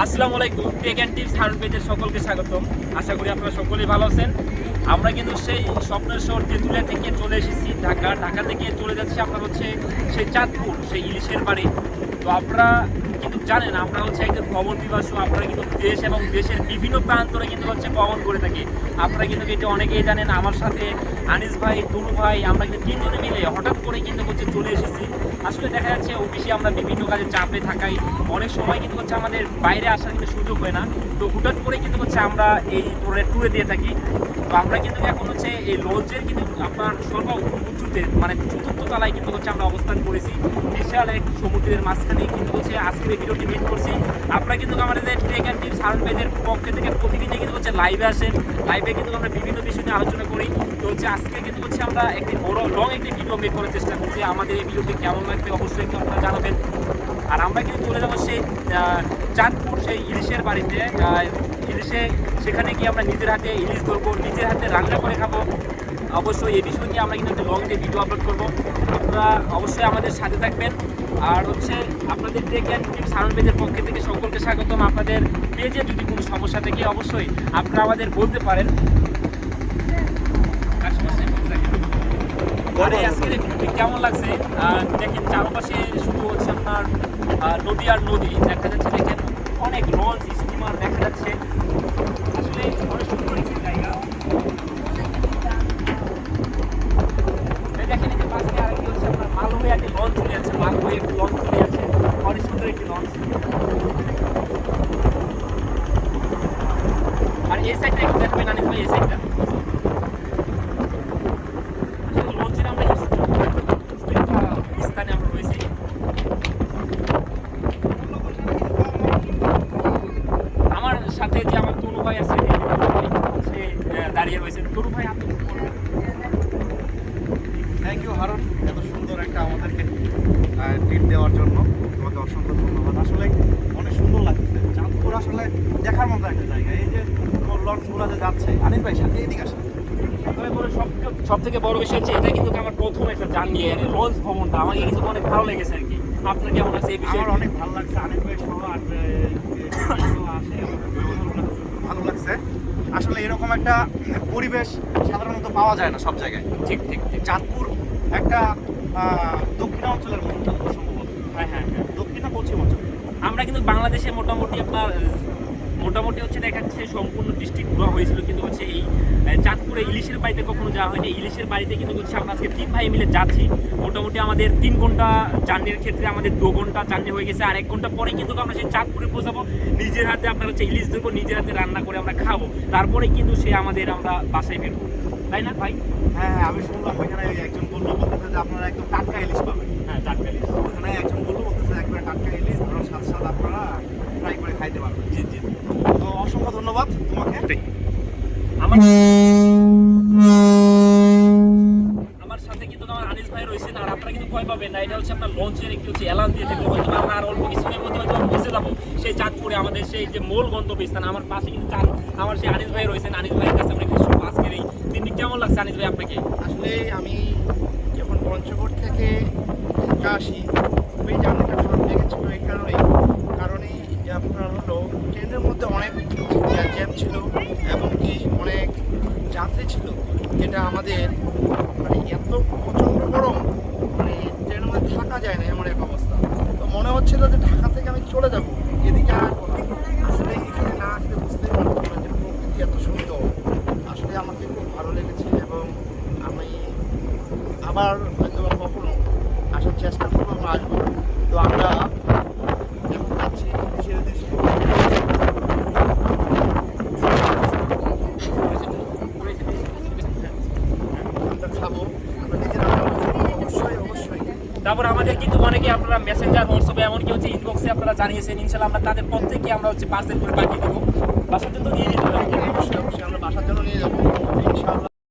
আসসালামু আলাইকুম। Take and tips Harun পেজের সকলকে স্বাগতম। আশা করি আপনারা সকলেই ভালো আছেন। আমরা কিন্তু সেই স্বপ্নের শহর তেঁতুলিয়া থেকে চলে এসেছি ঢাকা থেকে চলে যাচ্ছি আপনার হচ্ছে সেই চাঁদপুর, সেই ইলিশের বাড়ি। তো আপনারা কিন্তু জানেন আমরা হচ্ছে একজন ভ্রমণ পিপাসু। আপনারা কিন্তু দেশ এবং দেশের বিভিন্ন প্রান্তরে কিন্তু হচ্ছে ভ্রমণ করে থাকি। আপনারা কিন্তু এটা অনেকেই জানেন। আমার সাথে আনিস ভাই, তনু ভাই, আমরা কিন্তু তিনজনে মিলে হঠাৎ করে কিন্তু হচ্ছে চলে এসেছি। আসলে দেখা যাচ্ছে অফিসে আমরা বিভিন্ন কাজে চাপে থাকাই, অনেক সময় কিন্তু হচ্ছে আমাদের বাইরে আসার কিন্তু সুযোগ হয় না। তো হঠাৎ করে কিন্তু হচ্ছে আমরা এই ধরনের ট্যুরে দিয়ে থাকি। তো আমরা কিন্তু এখন হচ্ছে এই লঞ্চের কিন্তু আপনার উঁচুতে মানে চতুর্থ তলায় কিন্তু হচ্ছে আমরা অবস্থান করেছি। বিশাল এক সমুদ্রের মাঝখানে কিন্তু হচ্ছে আজকের এই ভিডিওটি মেক করছি। আপনারা কিন্তু আমাদের টেক অ্যান্ড টিপস হারুন পেজের পক্ষ থেকে প্রতিদিনই কিন্তু হচ্ছে লাইভে আসেন। লাইভে কিন্তু আমরা বিভিন্ন বিষয় নিয়ে আলোচনা করি। তো হচ্ছে আজকে কিন্তু হচ্ছে আমরা একটি বড় লং একটি ভিডিও মেক করার চেষ্টা করছি। আমাদের এই ভিডিওটি কেমন লাগবে অবশ্যই একটু আপনারা জানাবেন। আর আমরা কিন্তু চলে যাবো সেই চাঁদপুর, সেই ইলিশের বাড়িতে। ইলিশে সেখানে গিয়ে আমরা নিজের হাতে ইলিশ ধরবো, নিজের হাতে রান্না করে খাবো। অবশ্যই এই বিষয় নিয়ে আমরা কিন্তু একটা লং ভিডিও আপলোড করবো। আপনারা অবশ্যই আমাদের সাথে থাকবেন। আর হচ্ছে আপনাদের টেক অ্যান্ড টিপস হারুন পেজের পক্ষ থেকে সকলকে স্বাগতম। আপনাদের পেজে যদি কোনো সমস্যা থাকে অবশ্যই আপনারা আমাদের বলতে পারেন। আরে আজকের ভিডিওটি কেমন লাগছে দেখেন, চারপাশে শুধু হচ্ছে আপনার নদী আর নদী দেখা যাচ্ছে। দেখেন অনেক লঞ্চ, স্টিমার দেখা যাচ্ছে। আসলে অনেক সুন্দর একটি জায়গা। দেখেন এই যে পাশে আরেকটি হচ্ছে আপনার মালবয়ে একটি লঞ্চ চলে যাচ্ছে, মালবয়ে একটি লঞ্চ চলে যাচ্ছে, অনেক সুন্দর একটি লঞ্চ। আর এই সাইডটা একটু দেখবেন আনিস ভাই, এই সাইডটা লঞ্চের আমরা স্থানে আমরা রয়েছি। আমার সাথে যে আমার তনু ভাই আছে সে দাঁড়িয়ে রয়েছে। তনু ভাই আপনি থ্যাংক ইউ হারুন, এত সুন্দর একটা আমাদেরকে ট্রিট দেওয়ার জন্য তোমাকে অসংখ্য ধন্যবাদ। আসলে অনেক সুন্দর লাগছে চাঁদপুর, আসলে দেখার মতো একটা জায়গা। এই যে লঞ্চগুলো যে যাচ্ছে, আনিস ভাই সাথে এদিকে আসে। সব থেকে বড় বিষয় হচ্ছে এটা কিন্তু আমার প্রথম একটা জার্নি, লঞ্চ ভ্রমণটা আমাকে কিন্তু অনেক ভালো লেগেছে আর কি। আপনার কেমন আছে এই বিষয়ে? আমার অনেক ভালো লাগছে, আনিস ভাই সহ আসে, ভালো লাগছে। আসলে এরকম একটা পরিবেশ সাধারণত পাওয়া যায় না সব জায়গায়। ঠিক ঠিক ঠিক। চাঁদপুর একটা দক্ষিণাঞ্চলের মতো সম্ভবত। হ্যাঁ হ্যাঁ হ্যাঁ। দক্ষিণ না পশ্চিম অঞ্চল। আমরা কিন্তু বাংলাদেশে মোটামুটি হচ্ছে দেখা যাচ্ছে সম্পূর্ণ ডিস্ট্রিক্ট ঘোরা হয়েছিল, কিন্তু হচ্ছে এই চাঁদপুরে ইলিশের বাড়িতে কখনো যাওয়া হয়নি। ইলিশের বাড়িতে কিন্তু হচ্ছে আমরা আজকে 3 ভাই মিলে যাচ্ছি। মোটামুটি আমাদের 3 ঘন্টা জার্নির ক্ষেত্রে আমাদের 2 ঘন্টা জার্নি হয়ে গেছে। আর 1 ঘন্টা পরে কিন্তু আমরা সেই চাঁদপুরে পৌঁছাবো। নিজের হাতে আপনার হচ্ছে ইলিশ দেবো, নিজের হাতে রান্না করে আমরা খাবো। তারপরে কিন্তু আমরা বাসায় ফিরবো, তাই না ভাই? হ্যাঁ হ্যাঁ, আমি শুনলাম এখানে একজন বললো বলতেছে যে আপনারা একদম টাটকা ইলিশ পাবেন। হ্যাঁ, টাটকা ইলিশ। ওখানে একজন বললো বলতেছে একবারে টাটকা ইলিশ ধরো স্বাদ স্বাদ আপনারা ট্রাই করে খাইতে পারবেন। জি জি। তো অসংখ্য ধন্যবাদ তোমাকে। আমার আমার সাথে কিন্তু আমার আনিস ভাই রয়েছেন। আর আপনারা কিন্তু ভয় পাবেন না, এটা হচ্ছে আপনার লঞ্চের একটু হচ্ছে এলান দিয়ে থাকলে হয়তো আমরা আর অল্প কিছুদিনের মধ্যে হয়তো পৌঁছে যাবো সেই চাঁদপুরে, আমাদের সেই যে মূল গন্তব্যস্থান। আমার পাশে কিন্তু আমার সেই আনিস ভাই রয়েছেন। আনিস ভাইয়ের কাছে আমরা কিছু আজকের এই দিনটি কেমন লাগছে আনিস ভাই আপনাকে? আসলে আমি যখন পঞ্চগড় থেকে ঢাকা আসি খুবই জার্নিটা খারাপ লেগেছিল এই কারণে যে আপনার হলো ট্রেনের মধ্যে অনেক জ্যাম ছিল এবং কি অনেক যাত্রী ছিল, যেটা আমাদের মানে এত প্রচণ্ড গরম, মানে ট্রেনের মধ্যে থাকা যায় না এমন এক অবস্থা। তো মনে হচ্ছিল যে ঢাকা থেকে আমি চলে যাব, এদিকে আসবো না। আসলে এখানে না আসলে বুঝতেই পারতাম না যে প্রকৃতি এত সুন্দর। আসলে আমাকে খুব ভালো লেগেছে এবং আমি আবার হয়তো কখনো আসার চেষ্টা করবো এবং আসবো। তো আমরা এখন যাচ্ছি দেশের দেশে, আমরা খাবো, আমরা নিজেরা অবশ্যই অবশ্যই। তারপর আমাদের কিন্তু অনেকে আপনারা মেসেঞ্জার, হোয়াটসঅ্যাপে এমনকি হচ্ছে ইনবক্সে আপনারা জানিয়েছেন। ইনশাল্লাহ আমরা তাদের প্রত্যেককে আমরা হচ্ছে পার্সেল করে পাঠিয়ে দেবো। বাসার জন্য নিয়ে যেতে হবে। অবশ্যই অবশ্যই আমরা বাসার জন্য নিয়ে যাবো ইনশাআল্লাহ।